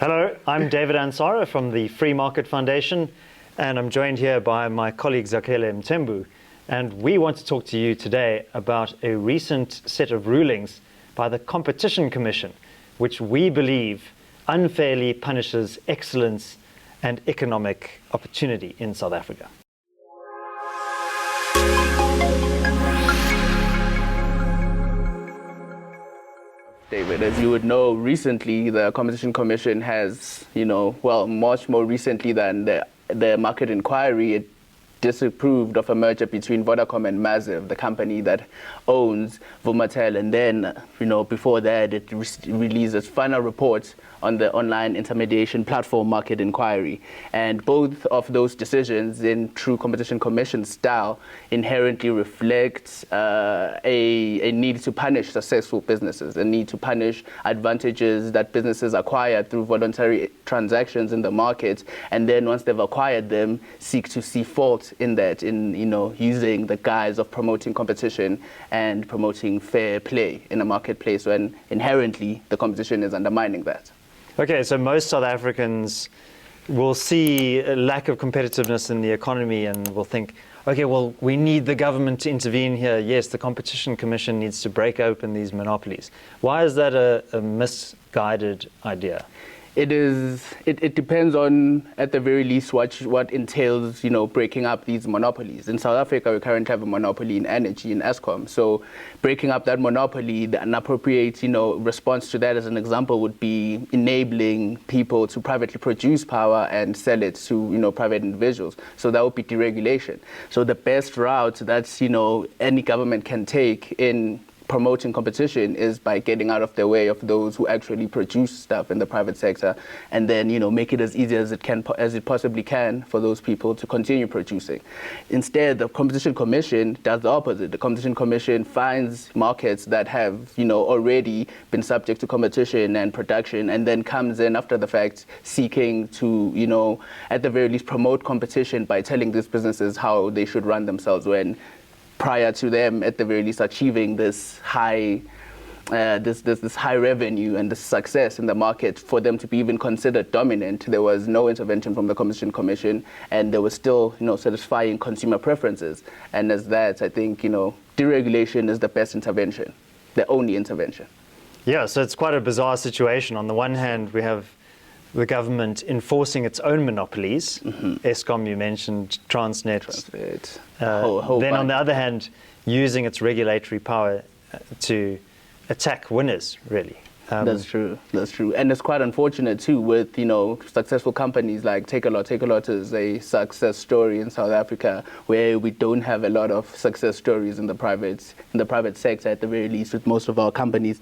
Hello, I'm David Ansara from the Free Market Foundation, and I'm joined here by my colleague Zakhele Mthembu. And we want to talk to you today about a recent set of rulings by the Competition Commission, which we believe unfairly punishes excellence and economic opportunity in South Africa. David, as you would know, recently the Competition Commission has, much more recently than the market inquiry, it disapproved of a merger between Vodacom and Massive, the company that owns Vumatel, and then, before that, it released its final report on the online intermediation platform market inquiry. And both of those decisions, in true Competition Commission style, inherently reflect a need to punish successful businesses, a need to punish advantages that businesses acquire through voluntary transactions in the market, and then once they've acquired them, seek to see fault in that, using the guise of promoting competition and promoting fair play in a marketplace, when inherently the competition is undermining that. Okay, so most South Africans will see a lack of competitiveness in the economy and will think, okay, well, we need the government to intervene here. Yes, the Competition Commission needs to break open these monopolies. Why is that a misguided idea? It depends on, at the very least, what entails, breaking up these monopolies. In South Africa, we currently have a monopoly in energy, in Eskom. So breaking up that monopoly, an appropriate, response to that, as an example, would be enabling people to privately produce power and sell it to, private individuals. So that would be deregulation. So the best route that, any government can take in promoting competition is by getting out of the way of those who actually produce stuff in the private sector, and then make it as easy as it possibly can for those people to continue producing. Instead, the Competition Commission does the opposite. The Competition Commission finds markets that have already been subject to competition and production, and then comes in after the fact seeking to at the very least promote competition by telling these businesses how they should run themselves, when prior to them, at the very least, achieving this high revenue and this success in the market, for them to be even considered dominant, there was no intervention from the Competition Commission, and there was still, satisfying consumer preferences. And as that, I think, deregulation is the best intervention, the only intervention. Yeah, so it's quite a bizarre situation. On the one hand, we have the government enforcing its own monopolies. Eskom, you mentioned, Transnet. Then on the other hand, using its regulatory power to attack winners, really. That's true. And it's quite unfortunate too, with successful companies like Takealot. Takealot is a success story in South Africa, where we don't have a lot of success stories in the private sector, at the very least, with most of our companies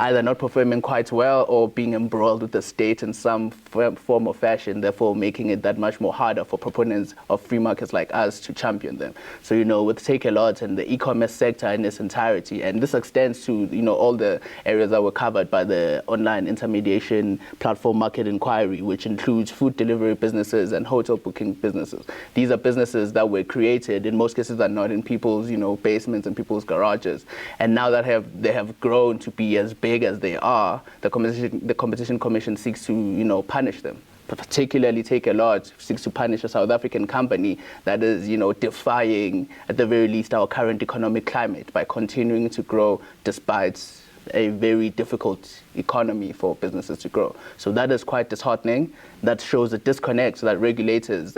either not performing quite well or being embroiled with the state in some form or fashion, therefore making it that much more harder for proponents of free markets like us to champion them. So with Takealot and the e-commerce sector in its entirety, and this extends to all the areas that were covered by the online intermediation platform market inquiry, which includes food delivery businesses and hotel booking businesses. These are businesses that were created, in most cases, are not in people's basements and people's garages, and now that they have grown to be as big as they are, the Competition Commission seeks to punish them. Particularly Takealot seeks to punish a South African company that is, defying, at the very least, our current economic climate by continuing to grow despite a very difficult economy for businesses to grow. So that is quite disheartening. That shows a disconnect that regulators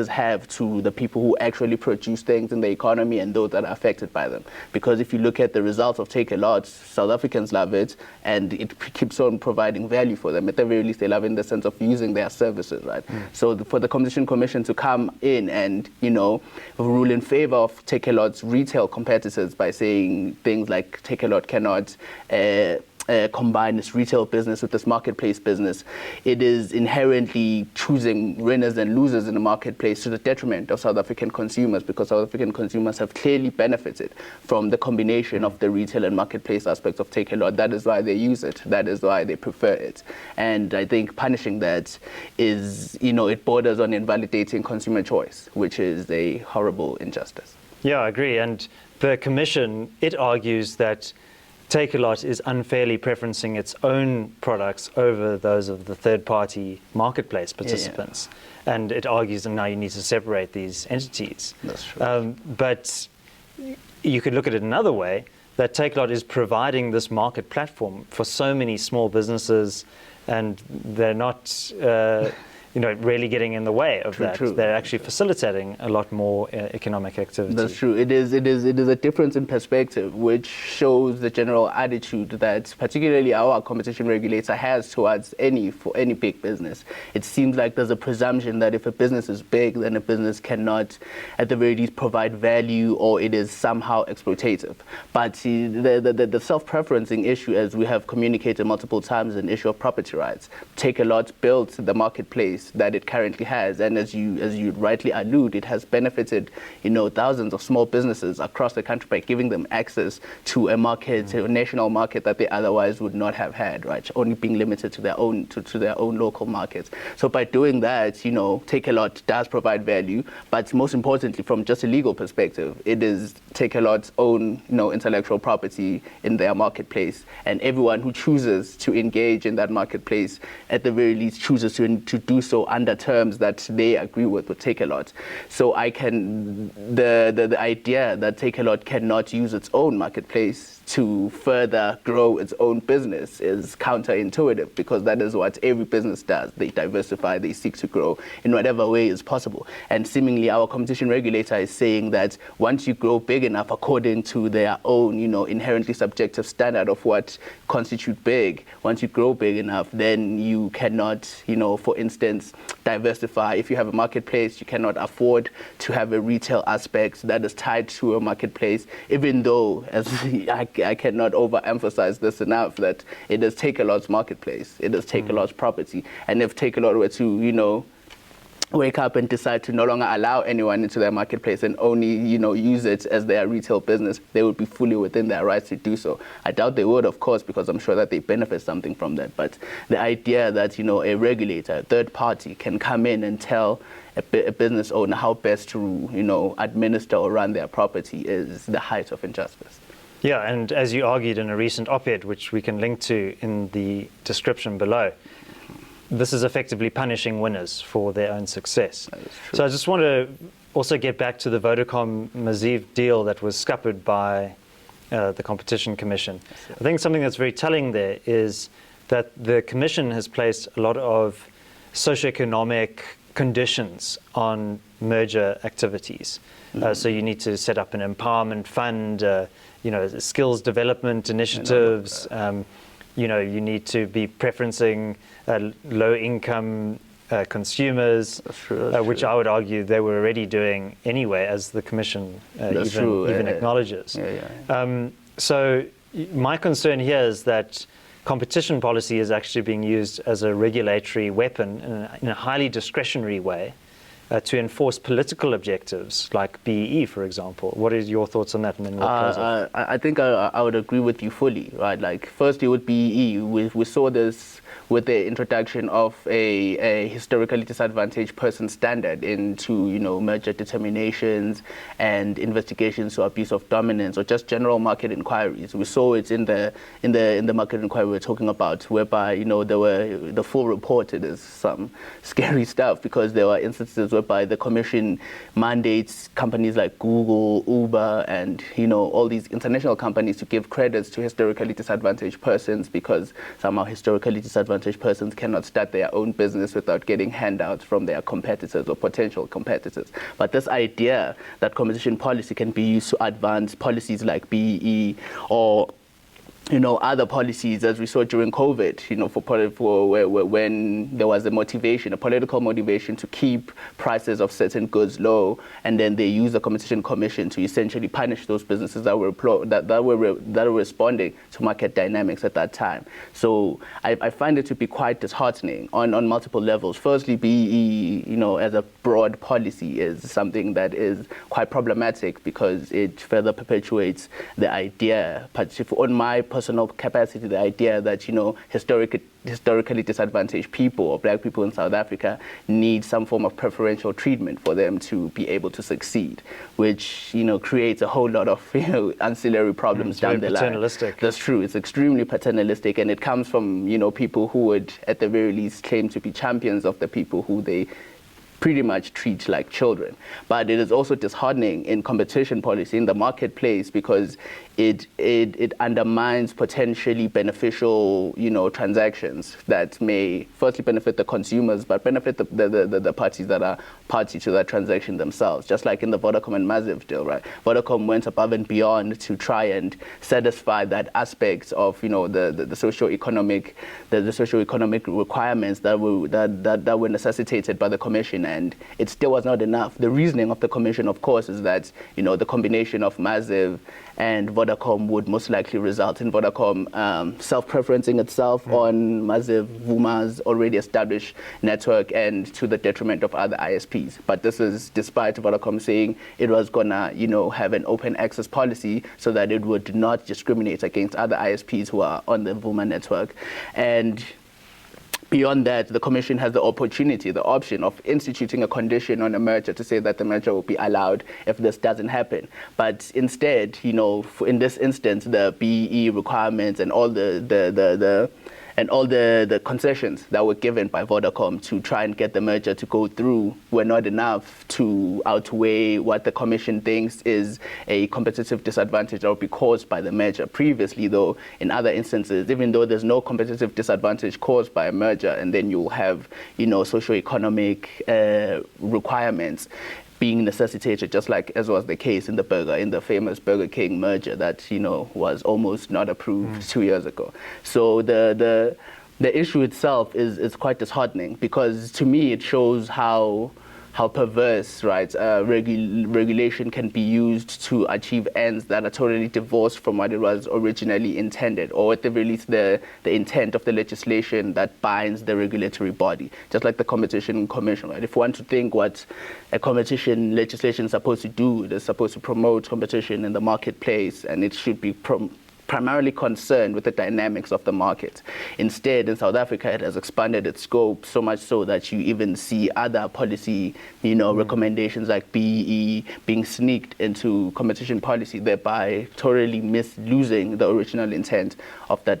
have to the people who actually produce things in the economy and those that are affected by them. Because if you look at the results of Takealot, South Africans love it, and it keeps on providing value for them. At the very least, they love it in the sense of using their services, right? So for the Competition Commission to come in and, rule in favor of Takealot's retail competitors by saying things like Takealot cannot combine this retail business with this marketplace business, it is inherently choosing winners and losers in the marketplace to the detriment of South African consumers, because South African consumers have clearly benefited from the combination of the retail and marketplace aspects of Takealot. That is why they use it. That is why they prefer it. And I think punishing that is, it borders on invalidating consumer choice, which is a horrible injustice. Yeah, I agree. And the Commission, it argues that Takealot is unfairly preferencing its own products over those of the third-party marketplace participants. And it argues that now you need to separate these entities. That's true. But you could look at it another way, that Takealot is providing this market platform for so many small businesses, and they're not really getting in the way of that. True. They're actually facilitating a lot more economic activity. That's true. It is a difference in perspective, which shows the general attitude that particularly our competition regulator has towards any big business. It seems like there's a presumption that if a business is big, then a business cannot, at the very least, provide value, or it is somehow exploitative. But the self-preferencing issue, as we have communicated multiple times, is an issue of property rights. Takealot built the marketplace that it currently has, and as you rightly allude, it has benefited thousands of small businesses across the country by giving them access to a market, to a national market that they otherwise would not have had, right? Only being limited to their own local markets. So by doing that, Takealot does provide value, but most importantly, from just a legal perspective, it is Takealot's own intellectual property in their marketplace, and everyone who chooses to engage in that marketplace, at the very least, chooses to do so under terms that they agree with Takealot. So the idea that Takealot cannot use its own marketplace to further grow its own business is counterintuitive, because that is what every business does. They diversify, they seek to grow in whatever way is possible. And seemingly our competition regulator is saying that once you grow big enough according to their own, inherently subjective standard of what constitutes big, once you grow big enough, then you cannot, for instance, diversify. If you have a marketplace, you cannot afford to have a retail aspect that is tied to a marketplace, even though, as I cannot overemphasize this enough, that it is Takealot's marketplace. It is Takealot's property. And if Takealot were to, wake up and decide to no longer allow anyone into their marketplace and only, use it as their retail business, they would be fully within their rights to do so. I doubt they would, of course, because I'm sure that they benefit something from that. But the idea that, a regulator, a third party, can come in and tell a business owner how best to, administer or run their property is the height of injustice. Yeah, and as you argued in a recent op-ed, which we can link to in the description below, this is effectively punishing winners for their own success. So I just want to also get back to the Vodacom Maziv deal that was scuppered by the Competition Commission. I think something that's very telling there is that the Commission has placed a lot of socioeconomic conditions on merger activities. So you need to set up an empowerment fund, skills development initiatives. You need to be preferencing low-income consumers, which I would argue they were already doing anyway, as the Commission even acknowledges. So my concern here is that competition policy is actually being used as a regulatory weapon in a highly discretionary way to enforce political objectives like BEE, for example. What is your thoughts on that? And then we'll close off. I think I would agree with you fully, right? Like, firstly, with BEE, we saw this with the introduction of a historically disadvantaged person standard into, merger determinations and investigations to abuse of dominance, or just general market inquiries. We saw it in the market inquiry we were talking about, whereby, there were the full report. It is some scary stuff, because there were instances whereby the Commission mandates companies like Google, Uber, and all these international companies to give credits to historically disadvantaged persons, because somehow historically disadvantaged persons cannot start their own business without getting handouts from their competitors or potential competitors. But this idea that competition policy can be used to advance policies like BEE or other policies, as we saw during COVID, when there was a political motivation to keep prices of certain goods low, and then they used the Competition Commission to essentially punish those businesses that were responding to market dynamics at that time. So I find it to be quite disheartening on multiple levels. Firstly, BEE, as a broad policy, is something that is quite problematic, because it further perpetuates the idea, on my personal capacity, the idea that, historically disadvantaged people or black people in South Africa need some form of preferential treatment for them to be able to succeed, which, creates a whole lot of, ancillary problems down the line. Paternalistic. That's true. It's extremely paternalistic, and it comes from, people who would, at the very least, claim to be champions of the people who they pretty much treat like children. But it is also disheartening in competition policy in the marketplace because it undermines potentially beneficial, transactions that may firstly benefit the consumers, but benefit the parties that are party to that transaction themselves. Just like in the Vodacom and Massive deal, right? Vodacom went above and beyond to try and satisfy that aspect of, the socio-economic requirements that were necessitated by the commission, and it still was not enough. The reasoning of the commission, of course, is that, the combination of Massive and Vodacom would most likely result in Vodacom self-preferencing itself on Massive Vuma's already established network and to the detriment of other ISPs. But this is despite Vodacom saying it was gonna, have an open access policy so that it would not discriminate against other ISPs who are on the Vuma network. And beyond that, the Commission has the option of instituting a condition on a merger to say that the merger will be allowed if this doesn't happen. But instead, in this instance, the BEE requirements and all the concessions that were given by Vodacom to try and get the merger to go through were not enough to outweigh what the Commission thinks is a competitive disadvantage that will be caused by the merger. Previously, though, in other instances, even though there's no competitive disadvantage caused by a merger, and then you'll have, socio-economic requirements being necessitated, just like as was the case in the famous Burger King merger that was almost not approved 2 years ago. So the issue itself is quite disheartening because to me it shows how perverse, right, regulation can be used to achieve ends that are totally divorced from what it was originally intended, or at the very least the intent of the legislation that binds the regulatory body, just like the Competition Commission, right? If we want to think what a competition legislation is supposed to do, it is supposed to promote competition in the marketplace, and it should be primarily concerned with the dynamics of the market. Instead, in South Africa, it has expanded its scope so much so that you even see other policy, recommendations like BEE being sneaked into competition policy, thereby totally losing the original intent of the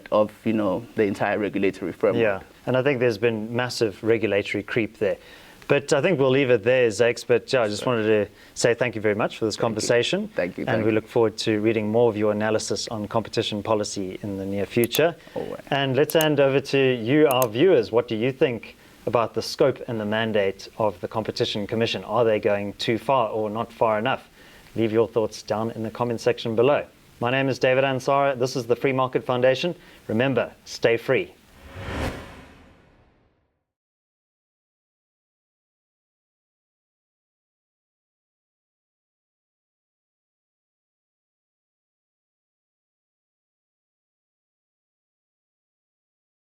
entire regulatory framework. Yeah, and I think there's been massive regulatory creep there. But I think we'll leave it there, Zakes. But I just wanted to say thank you very much for this conversation. Thank you. And we look forward to reading more of your analysis on competition policy in the near future. All right. And let's hand over to you, our viewers. What do you think about the scope and the mandate of the Competition Commission? Are they going too far or not far enough? Leave your thoughts down in the comment section below. My name is David Ansara. This is the Free Market Foundation. Remember, stay free.